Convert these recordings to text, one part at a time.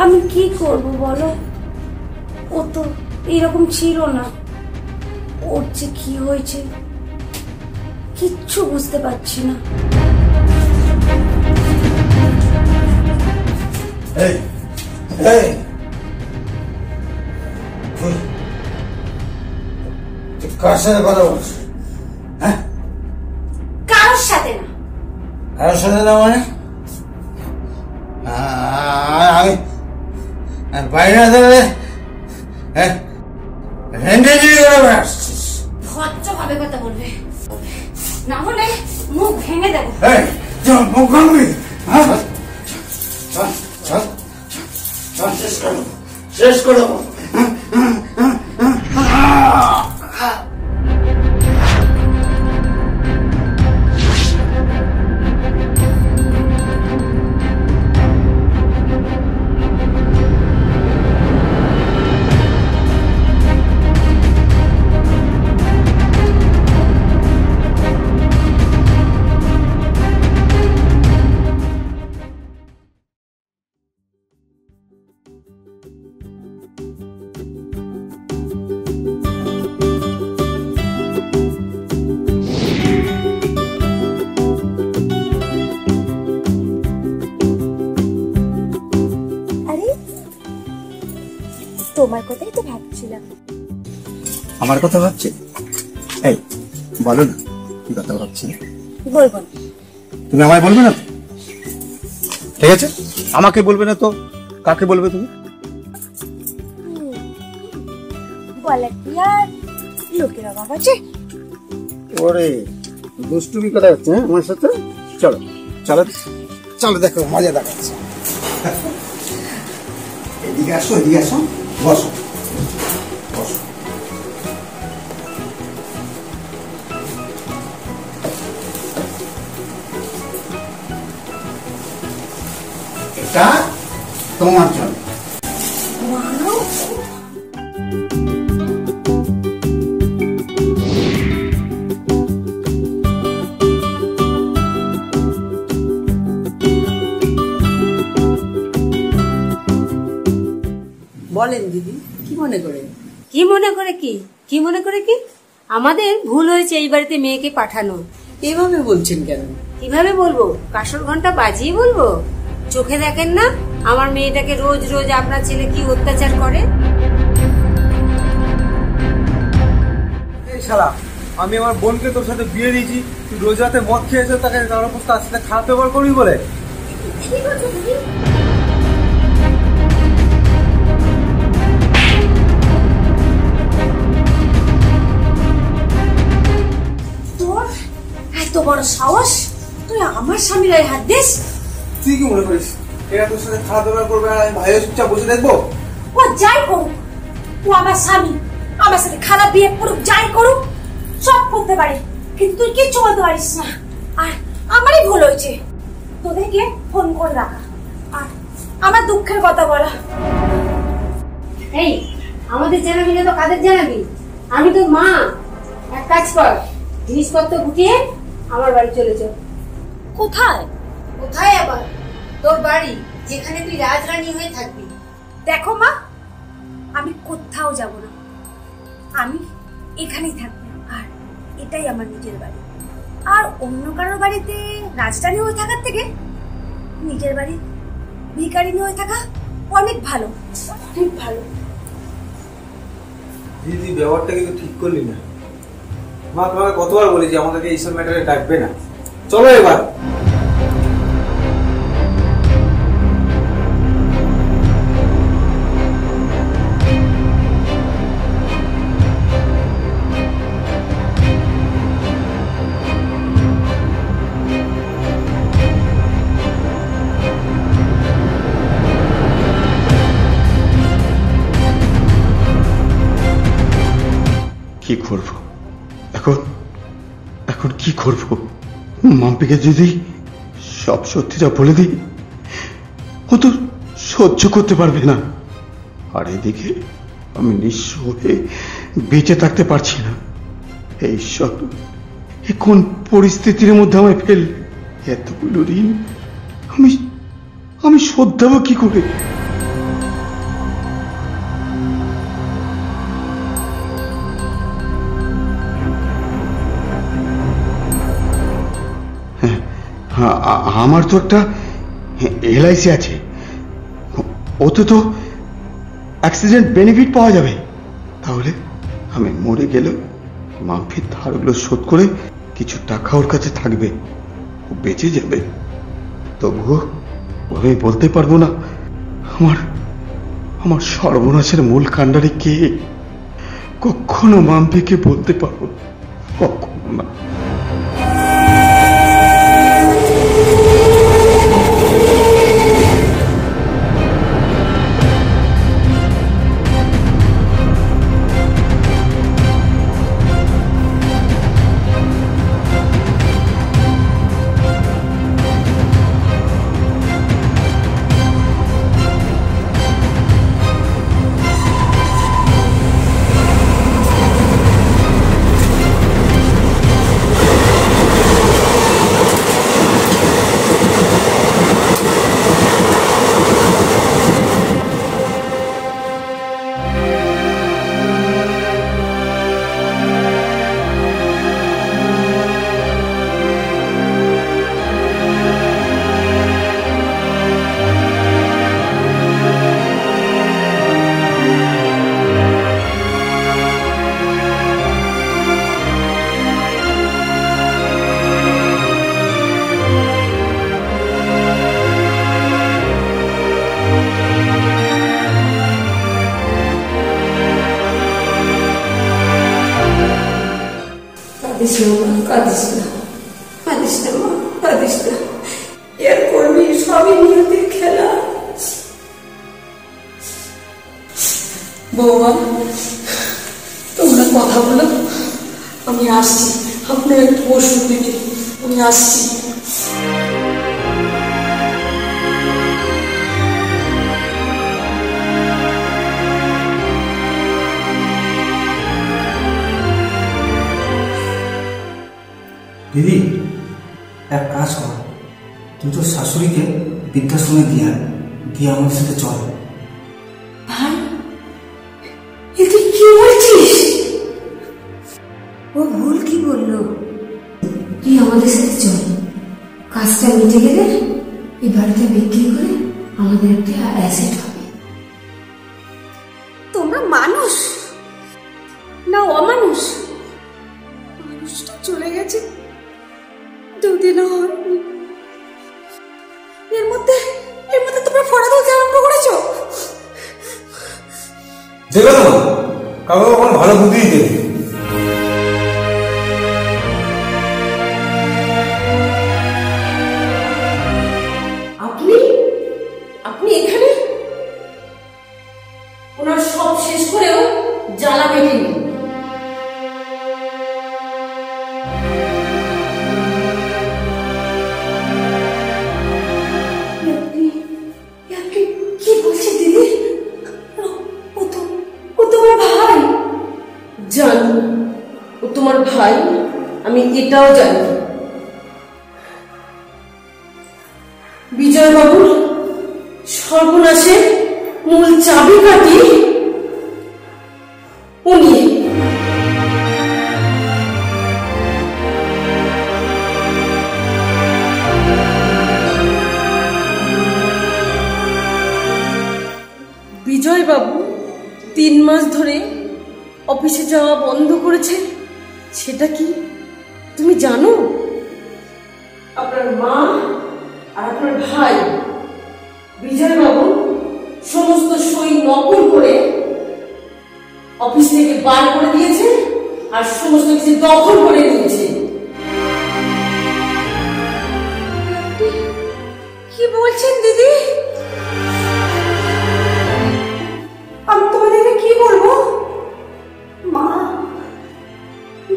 আমি কি করব বলো, ও তো এরকম ছিল না। ওর যে কি হয়েছে কিচ্ছু বুঝতে পারছি না। কার সাথে কথা বলছ? হ্যাঁ, কারোর সাথে না। কারোর সাথে না মানে? আমি বাইরে ধরে আসছিস। ভদ্রভাবে কথা বলবে, না হলে মুখ ভেঙে দেবো। মুখ ভাঙবি? শেষ করে দেবো। তোমার কথাই তো ভাবছিলাম। আমার কথা ভাবছি? এই বলো না কি কথা ভাবছি। বলবো না। তুমি আমায় বলবে না? ঠিক আছে, আমাকে বলবে না তো কাকে বলবে তুমি? বলার কি আর লোকের অভাব আছে? ওরে দুষ্টুমি কথা হচ্ছে আমার সাথে। চলো চলো চলো, দেখো মজা দেখাচ্ছে। এদিকে আসো, এদিকে আসো, বসো বসো। এটা তোমার জন্য। বলেন দিদি, কি মনে করে? কি মনে করে কি? কি মনে করে কি? আমাদের ভুল হয়েছে এই বাড়িতে মেয়েকে পাঠানো। এভাবে বলছেন কেন? কিভাবে বলবো? কাসর ঘন্টা বাজিয়ে বলবো? চোখে দেখেন না আমার মেয়েটাকে রোজ রোজ আপনার ছেলে কি অত্যাচার করে? এই শালা, আমি আমার বোনকে তোর সাথে বিয়ে দিয়েছি, তুই রোজ রাতে মদ খেয়েছে তাকে তার উপর তার সাথে খারাপ ব্যবহার করবি বলে? তোর এত বড় সাহস, তুই আমার স্বামীর গায়ে হাত দিস? তুই কি মনে করিস এরা তোর সাথে খারাপ ব্যবহার করবে আর আমি ভাইয়ের চুপচাপ বসে দেখবো? ও যাই করুক, ও আমার স্বামী, আমার সাথে খারাপ বিয়ে করুক, যাই করুক, সব করতে পারে, কিন্তু তুই কিচ্ছু বলতে পারিস না। আর আমারই ভুল হয়েছে তোদেরকে ফোন করে রাখা আর আমার দুঃখের কথা বলা। এই আমাদের জানাবি না তো কাদের জানাবি? আমি তোর মা। এক কাজ কর, জিনিসপত্র গুটিয়ে আমার বাড়ি চলে যাও। কোথায়? কোথায় আবার? তোর বাড়ি, যেখানে তুই রাজরানী হয়ে থাকবি। দেখো মা, আমি কোথাও যাব না, আমি এখানেই থাকবো আর এটাই আমার নিজের বাড়ি। আর অন্য কারোর বাড়িতে রাজধানী হয়ে থাকার থেকে নিজের বাড়ি ভিখারিনী হয়ে থাকা অনেক ভালো, অনেক ভালো। দিদি ব্যবহারটা কিন্তু ঠিক করলি না। মা তোমাকে কতবার বলেছি আমাদেরকে এইসব ম্যাটারে ডাকবে না। চলো এবার। কি করব এখন? এখন কি করব? মাম্পিকে যদি সব সত্যিটা বলে দিই, ও তো সহ্য করতে পারবে না। আর এদিকে আমি নিঃস্ব হয়ে বেঁচে থাকতে পারছি না। এই সব কোন পরিস্থিতির মধ্যে আমায় ফেল। এতগুলো ঋণ আমি শোধ দেবো কি করে? আমার তো একটা এলআইসি আছে, ওতে তো অ্যাক্সিডেন্ট বেনিফিট পাওয়া যাবে। তাহলে আমি মরে গেলেও মাম্পির ধারগুলো শোধ করে কিছু টাকা ওর কাছে থাকবে, ও বেঁচে যাবে। তবুও আমি বলতে পারবো না আমার সর্বনাশের মূল কাণ্ডারি কে। কখনো মাম্পিকে বলতে পারবো না, কখনো না। কাঁদিস না মা, কাঁদিস না। এর করবি, সবই নিয়তির খেলা। বৌমা, তোমরা কথা বলো, আমি আসছি। আপনার একটু ওষুধ দিবি, আমি আসছি। দিদি, এক কাজ কর, তুই তোর শাশুড়িকে বৃদ্ধাশ্রমে দিয়ে আমাদের সাথে চল। ভাই, তুই কি বলছিস? ও ভুল কি বললো? তুই আমাদের সাথে চল, কাজটা মিটে গেলে এই বাড়িটা বিক্রি করে আমাদের একটা অ্যাসেট হবে। তোমরা মানুষ না অমানুষ? মানুষটা চলে গেছে, দুদিন হয়নি। এর মধ্যে তোমরা ফোড়া তুলতে আরম্ভ করেছো। দেখো না, কাউকে কখনো ভালো বুদ্ধি দিতে। আপনি এখানে? ওনার সব শেষ করেও জ্বালা মেটেনি। কি বলছে দিদি? ও তোমার ভাই? জানি ও তোমার ভাই, আমি এটাও জানি। বিজয়বাবুর সর্বনাশের মূল চাবিকাঠি উনি। বিজয়বাবু 3 মাস ধরে অফিসে যাওয়া বন্ধ করেছে, সেটা কি তুমি জানো? আপনার মা আর আপনার ভাই বিজয়বাবু সমস্ত সই নকল করে অফিস থেকে বার করে দিয়েছে আর সমস্ত কিছু দখল করে নিয়েছে। কি বলছেন দিদি? আমি তোমাদেরকে কি বলবো? মা,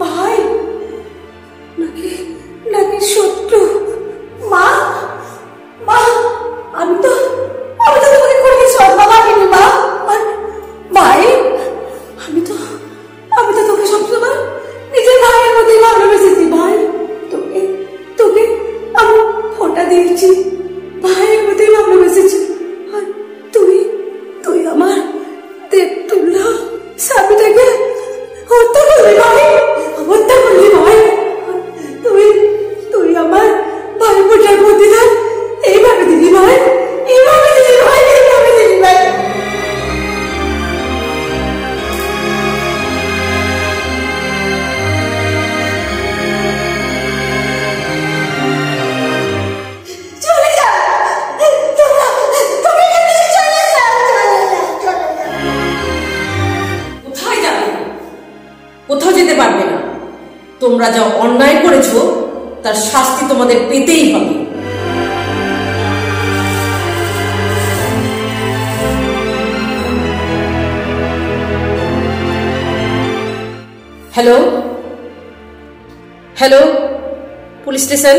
ভাই নাকি শত্রু? মা, আমি তো তোমাকে কোনো সন্দেহ করিনি মা। আর ভাই, আমি তো তোকে সবসময় নিজের ভাইয়ের মধ্যেই ভালোবেসেছি। ভাই, তোকে আমি ফোঁটা দিয়েছি, ভাইয়ের মধ্যেই ভালোবেসেছি। তোমরা যা অন্যায় করেছো তার শাস্তি তোমাদের পেতেই হবে। Hello hello, police station.